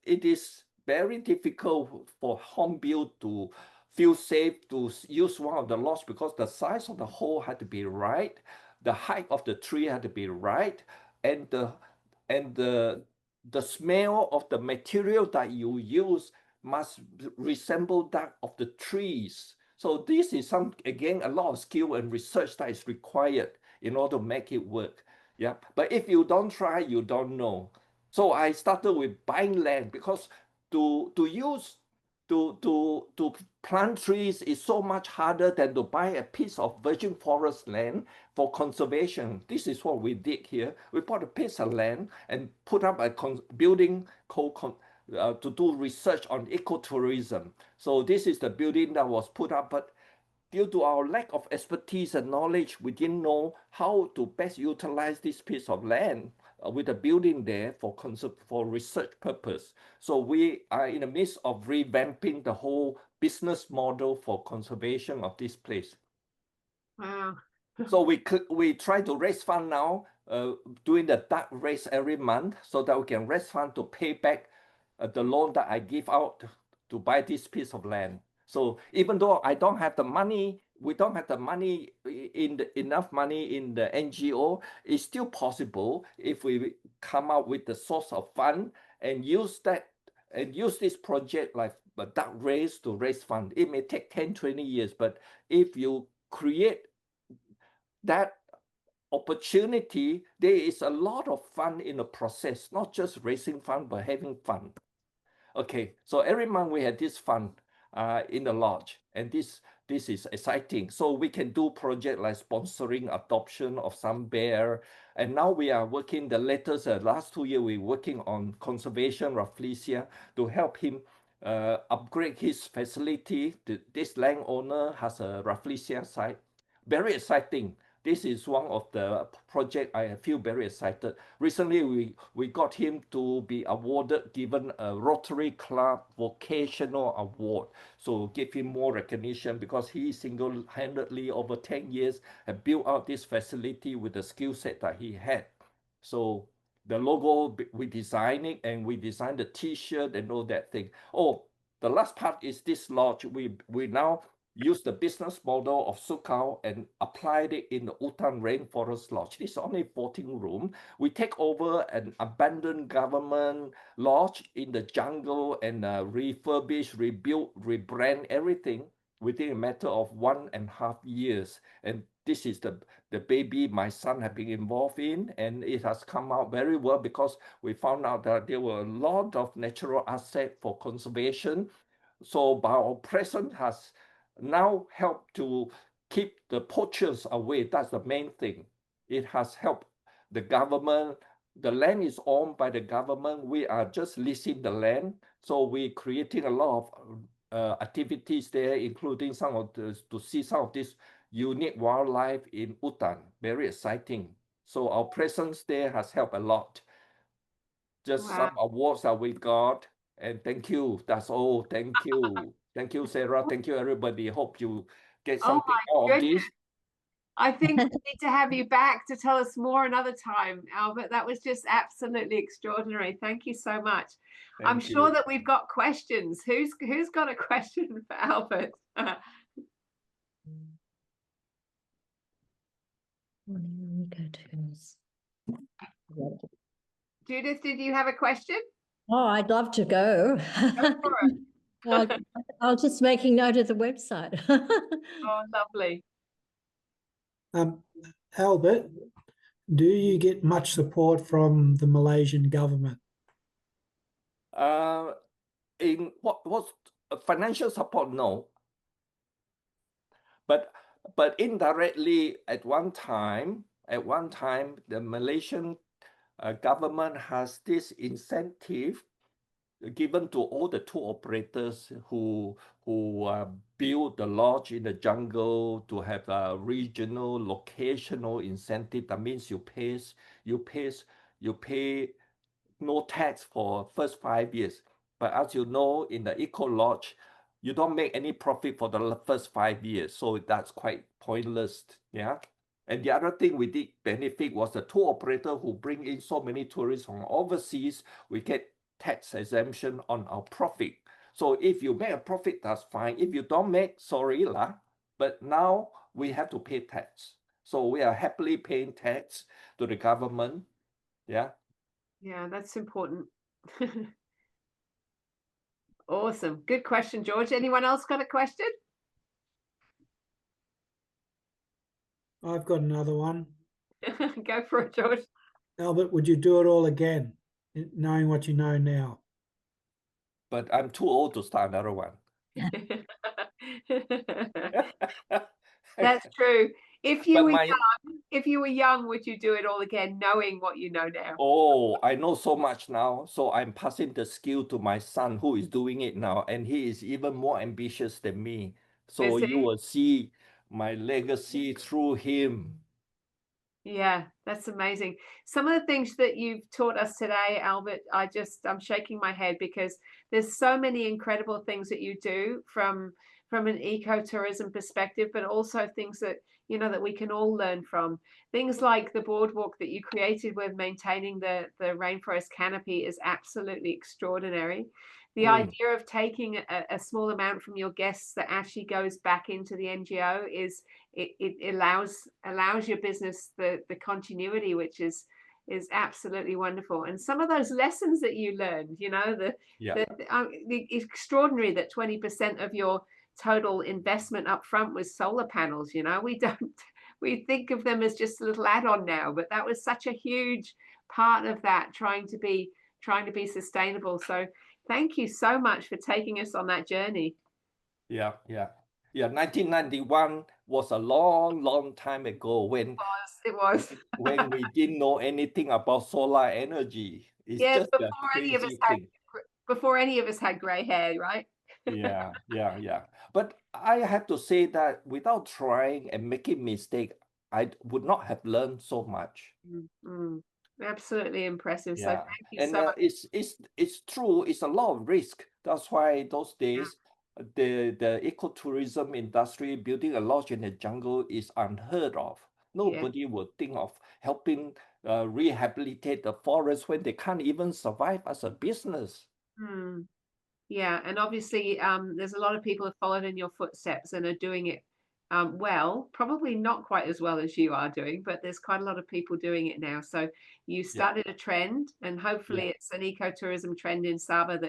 Speaker 4: it is very difficult for hornbill to feel safe to use one of the lodge because the size of the hole had to be right, the height of the tree had to be right, and the smell of the material that you use must resemble that of the trees. So this is again, a lot of skill and research that is required in order to make it work. Yeah, but if you don't try, you don't know. So I started with buying land because to plant trees is so much harder than to buy a piece of virgin forest land for conservation. This is what we did here. We bought a piece of land and put up a building to do research on ecotourism. So this is the building that was put up, but due to our lack of expertise and knowledge, we didn't know how to best utilize this piece of land with a building there for research purpose. So we are in the midst of revamping the whole business model for conservation of this place.
Speaker 1: Wow.
Speaker 4: So we try to raise fund now, doing the duck race every month so that we can raise fund to pay back the loan that I give out to buy this piece of land. So even though I don't have the money, we don't have the money enough money in the NGO, it's still possible if we come up with the source of fund and use that and use this project like a duck race to raise fund. It may take 10, 20 years, but if you create that opportunity, there is a lot of fun in the process, not just raising fund, but having fun. Okay, so every month we had this fund in the lodge, and this is exciting. So we can do project like sponsoring adoption of some bear, and now we are working the latest last 2 years we're working on conservation rafflesia to help him upgrade his facility. This landowner has a rafflesia site, very exciting. This is one of the project I feel very excited. Recently, we got him to be awarded, given a Rotary Club Vocational Award. So give him more recognition because he single-handedly over 10 years have built out this facility with the skill set that he had. So the logo, we designed it, and we designed the T-shirt and all that thing. Oh, the last part is this lodge. We now use the business model of Sukau and applied it in the Sukau Rainforest Lodge. This is only 14 rooms. We take over an abandoned government lodge in the jungle and refurbish, rebuild, rebrand everything within a matter of 1.5 years. And this is the baby my son has been involved in, and it has come out very well because we found out that there were a lot of natural assets for conservation. So our presence has now helped to keep the poachers away. That's the main thing. It has helped the government. The land is owned by the government. We are just leasing the land. So we're creating a lot of activities there, including some of to see some of this unique wildlife in Utan. Very exciting. So our presence there has helped a lot. Just
Speaker 1: Wow.
Speaker 4: some awards that we got. And thank you. That's all. Thank you. Thank you, Sarah. Thank you, everybody. Hope you get something out of this.
Speaker 1: I think we need to have you back to tell us more another time, Albert. That was just absolutely extraordinary. Thank you so much. I'm sure that we've got questions. Who's got a question for Albert? Judith, did you have a question?
Speaker 5: Oh, I'd love to go.
Speaker 1: Go for it.
Speaker 5: I'll just making note of the website.
Speaker 1: Oh, lovely.
Speaker 6: Albert, do you get much support from the Malaysian government?
Speaker 4: In what financial support? No. But indirectly at one time, the Malaysian government has this incentive given to all the tour operators who build the lodge in the jungle to have a regional locational incentive. That means you pay no tax for first 5 years. But as you know, in the eco lodge, you don't make any profit for the first 5 years. So that's quite pointless. Yeah. And the other thing we did benefit was the tour operator who bring in so many tourists from overseas. We get tax exemption on our profit. So if you make a profit, that's fine. If you don't make, sorry lah. But now we have to pay tax. So we are happily paying tax to the government. Yeah.
Speaker 1: Yeah, that's important. Awesome. Good question, George. Anyone else got a question?
Speaker 6: I've got another one.
Speaker 1: Go for it, George.
Speaker 6: Albert, would you do it all again, knowing what you know now?
Speaker 4: But I'm too old to start another one.
Speaker 1: That's true. If you were young, would you do it all again, knowing what you know now?
Speaker 4: Oh, I know so much now. So I'm passing the skill to my son who is doing it now. And he is even more ambitious than me. So you will see my legacy through him.
Speaker 1: Yeah, that's amazing. Some of the things that you've taught us today, Albert, I'm shaking my head because there's so many incredible things that you do from an ecotourism perspective, but also things that, you know, that we can all learn from. Things like the boardwalk that you created with maintaining the rainforest canopy is absolutely extraordinary. the idea of taking a small amount from your guests that actually goes back into the NGO is it allows your business the continuity, which is absolutely wonderful. And some of those lessons that you learned, you know, the extraordinary that 20% of your total investment up front was solar panels. You know, we think of them as just a little add-on now, but that was such a huge part of that, trying to be sustainable. So thank you so much for taking us on that journey.
Speaker 4: Yeah. 1991 was a long time ago when
Speaker 1: it was
Speaker 4: when we didn't know anything about solar energy. It's
Speaker 1: yes,
Speaker 4: just a crazy thing.
Speaker 1: Before any of us had gray hair, right?
Speaker 4: Yeah. But I have to say that without trying and making mistake, I would not have learned so much.
Speaker 1: Absolutely impressive.
Speaker 4: Yeah.
Speaker 1: So thank you
Speaker 4: And
Speaker 1: so much.
Speaker 4: it's true. It's a lot of risk. That's why those days the ecotourism industry, building a lodge in the jungle, is unheard of. Nobody would think of helping rehabilitate the forest when they can't even survive as a business.
Speaker 1: Yeah, and obviously there's a lot of people who followed in your footsteps and are doing it well, probably not quite as well as you are doing, but there's quite a lot of people doing it now. So you started a trend, and hopefully it's an ecotourism trend in Sabah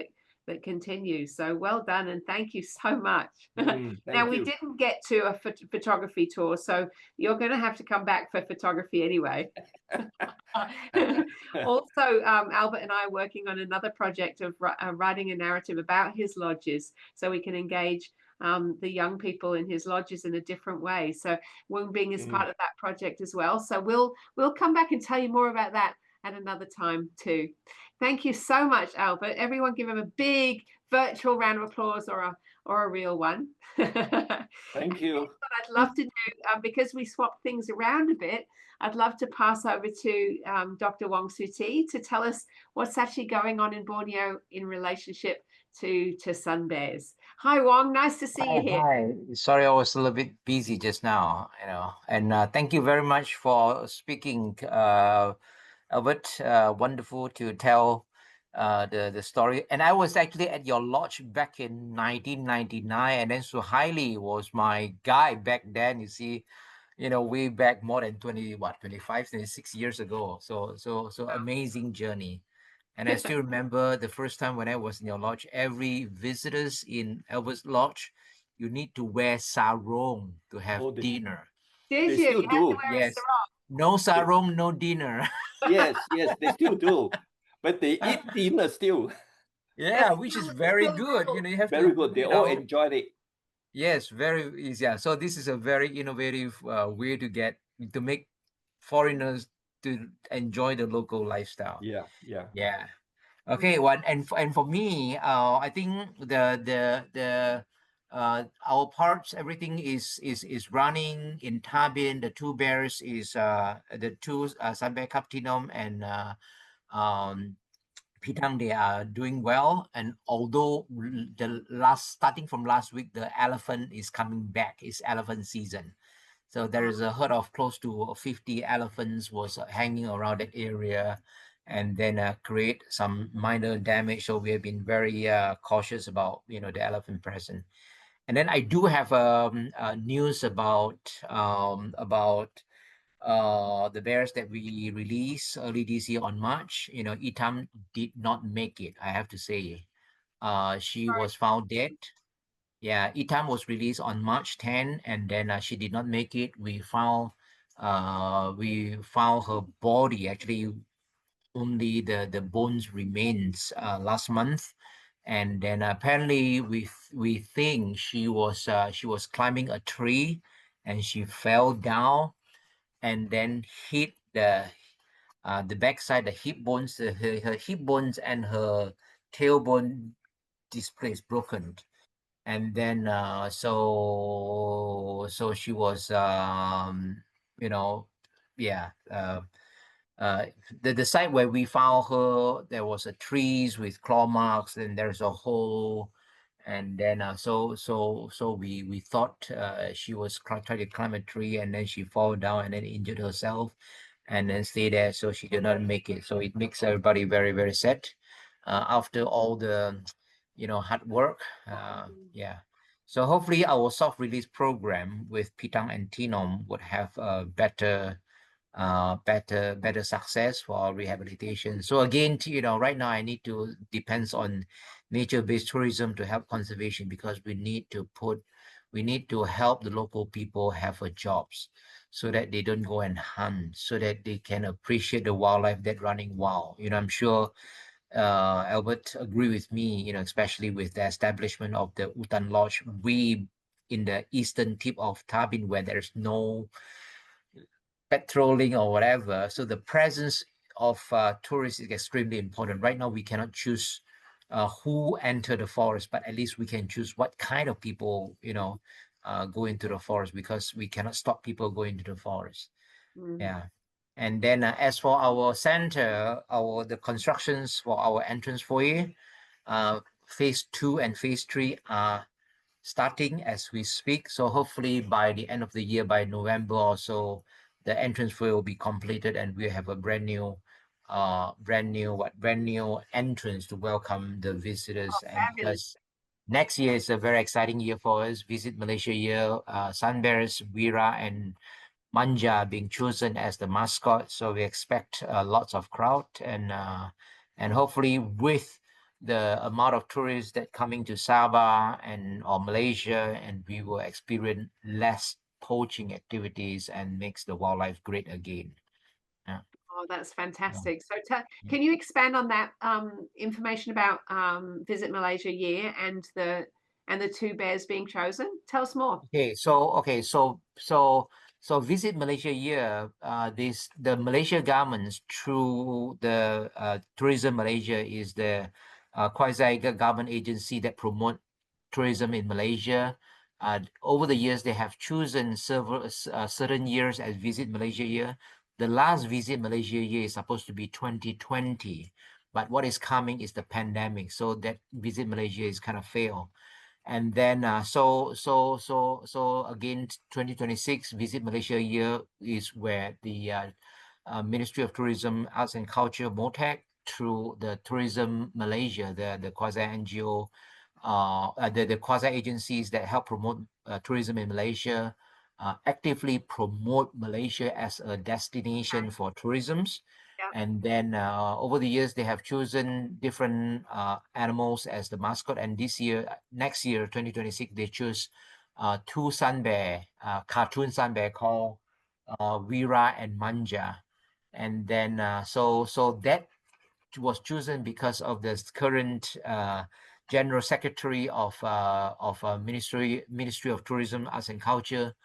Speaker 1: that continues. So well done, and thank you so much. Now we didn't get to a photography tour, so you're going to have to come back for photography anyway. Also, Albert and I are working on another project of writing a narrative about his lodges, so we can engage the young people in his lodges in a different way. So Woon Bing is part of that project as well. So we'll come back and tell you more about that at another time too. Thank you so much, Albert. Everyone give him a big virtual round of applause or a real one.
Speaker 4: Thank you.
Speaker 1: What I'd love to do, because we swapped things around a bit, I'd love to pass over to Dr. Wong Siew Te to tell us what's actually going on in Borneo in relationship to sun bears. Hi, Wong. Nice to see you here.
Speaker 7: Hi. Sorry, I was a little bit busy just now, you know. And thank you very much for speaking, Albert. Wonderful to tell the story. And I was actually at your lodge back in 1999, and then Suhaili was my guy back then. You see, you know, way back more than 25, 26 years ago. So amazing journey. And I still remember the first time when I was in your lodge, every visitors in Albert's lodge, you need to wear sarong to have dinner.
Speaker 1: Did you?
Speaker 4: Still do.
Speaker 7: Yes. No sarong, no dinner.
Speaker 4: Yes, they still do. But they eat dinner still.
Speaker 7: Yeah, which is very good. You know, you have
Speaker 4: very good. They all enjoyed it.
Speaker 7: Yes, very easy. Yeah. So this is a very innovative way to make foreigners to enjoy the local lifestyle.
Speaker 4: Yeah.
Speaker 7: Okay, and for me, I think our parts, everything is running in Tabin. The two bears is the two Sun Bear Captinum and Pitang. They are doing well, and although starting from last week, the elephant is coming back. It's elephant season. So there is a herd of close to 50 elephants was hanging around that area, and then create some minor damage. So we have been very cautious about the elephant present. And then I do have news about the bears that we released early this year on March. Itam did not make it, I have to say. She was found dead. Yeah, Itam was released on March 10, and then she did not make it. We found her body, actually only the bones remains last month, and then apparently we think she was climbing a tree, and she fell down, and then hit the backside, the hip bones, her hip bones and her tailbone displaced, broken. And then so she was the site where we found her, there was a trees with claw marks, and there's a hole, and then so we thought she was trying to climb a tree, and then she fall down and then injured herself and then stay there, so she did not make it. So it makes everybody very, very sad after all the hard work. Yeah. So hopefully our soft release program with Pitang and Tinom would have a better success for our rehabilitation. So again, right now I need to depends on nature-based tourism to help conservation, because we need to help the local people have a jobs, so that they don't go and hunt, so that they can appreciate the wildlife that running wild. I'm sure Albert agree with me, especially with the establishment of the Utan Lodge, we in the eastern tip of Tabin, where there's no patrolling or whatever. So the presence of tourists is extremely important. Right now, we cannot choose who enter the forest, but at least we can choose what kind of people, go into the forest, because we cannot stop people going to the forest. Yeah. And then as for our center, the constructions for our entrance foyer, phase 2 and phase 3 are starting as we speak. So hopefully by the end of the year, by November or so, the entrance foyer will be completed, and we have a brand new entrance to welcome the visitors. And because next year is a very exciting year for us, Visit Malaysia year, Sun Bears, Wira, and Manja being chosen as the mascot. So we expect lots of crowd, and hopefully with the amount of tourists that coming to Sabah or Malaysia, and we will experience less poaching activities and makes the wildlife great again. Yeah.
Speaker 1: Oh, that's fantastic. So can you expand on that information about Visit Malaysia year and the 2 bears being chosen? Tell us more.
Speaker 7: So Visit Malaysia year, the Malaysia government through the Tourism Malaysia is the quasi government agency that promote tourism in Malaysia. Over the years, they have chosen several certain years as Visit Malaysia year. The last Visit Malaysia year is supposed to be 2020, but what is coming is the pandemic, so that Visit Malaysia is kind of failed. And then so again, 2026 Visit Malaysia year is where the Ministry of Tourism, Arts and Culture, MOTAC, through the Tourism Malaysia, the quasi NGO, the quasi agencies that help promote tourism in Malaysia, actively promote Malaysia as a destination for tourisms. And then over the years, they have chosen different animals as the mascot. And next year, 2026, they choose 2 sun bear, cartoon sun bear called Wira and Manja. And then so that was chosen because of the current General Secretary of Ministry of Tourism, Arts and Culture.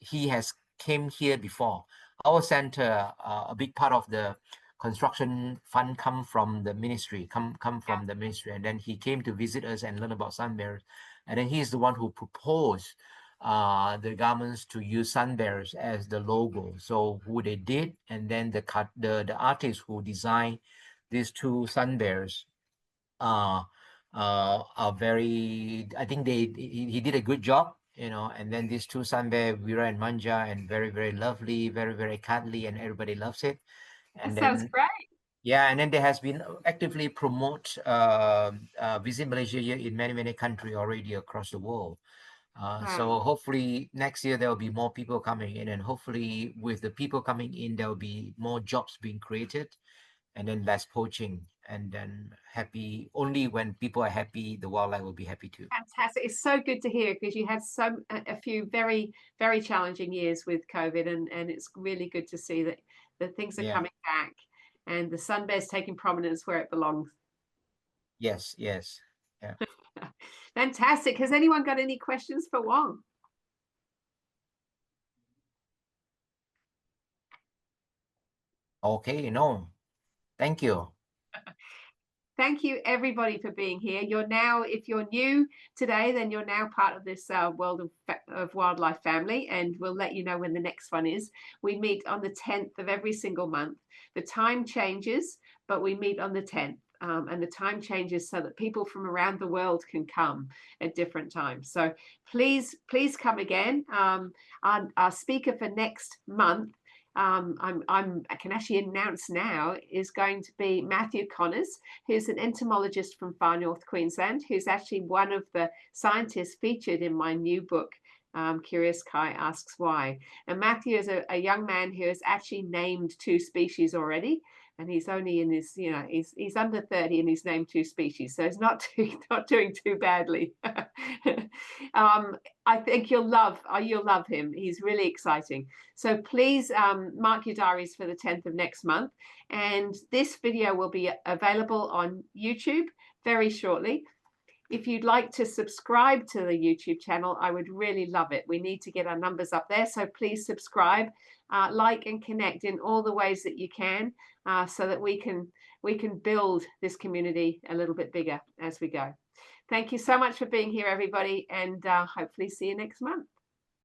Speaker 7: He has came here before. Our center, a big part of the construction fund come from the ministry, the ministry, and then he came to visit us and learn about sun bears. And then he's the one who proposed the governments to use sun bears as the logo. So who they did, and then the artists who designed these 2 sun bears are very, I think he did a good job, and then these 2 sun bear, Wira and Manja, and very, very lovely, very, very cuddly, and everybody loves it. And
Speaker 1: that sounds great.
Speaker 7: Yeah, and then there has been actively promote Visit Malaysia year in many, many countries already across the world. So hopefully next year there will be more people coming in, and hopefully with the people coming in, there will be more jobs being created, and then less poaching. And then only when people are happy, the wildlife will be happy too.
Speaker 1: Fantastic. It's so good to hear, because you had a few very, very challenging years with COVID, and it's really good to see that things are coming back, and the sun bear's taking prominence where it belongs.
Speaker 7: Yes. Yeah.
Speaker 1: Fantastic. Has anyone got any questions for Wong?
Speaker 7: Okay, no. Thank you.
Speaker 1: Thank you, everybody, for being here. If you're new today, then you're now part of this World of Wildlife family, and we'll let you know when the next one is. We meet on the 10th of every single month. The time changes, but we meet on the 10th. And the time changes so that people from around the world can come at different times. So please come again. Our speaker for next month I can actually announce now, is going to be Matthew Connors, who's an entomologist from far north Queensland, who's actually one of the scientists featured in my new book, Curious Kai Asks Why. And Matthew is a young man who has actually named 2 species already. And he's only in his, you know, he's under 30 and he's named 2 species. So he's not doing too badly. I think you'll love him. He's really exciting. So please mark your diaries for the 10th of next month. And this video will be available on YouTube very shortly. If you'd like to subscribe to the YouTube channel, I would really love it. We need to get our numbers up there. So please subscribe, like and connect in all the ways that you can, so that we can build this community a little bit bigger as we go. Thank you so much for being here, everybody, and hopefully see you next month.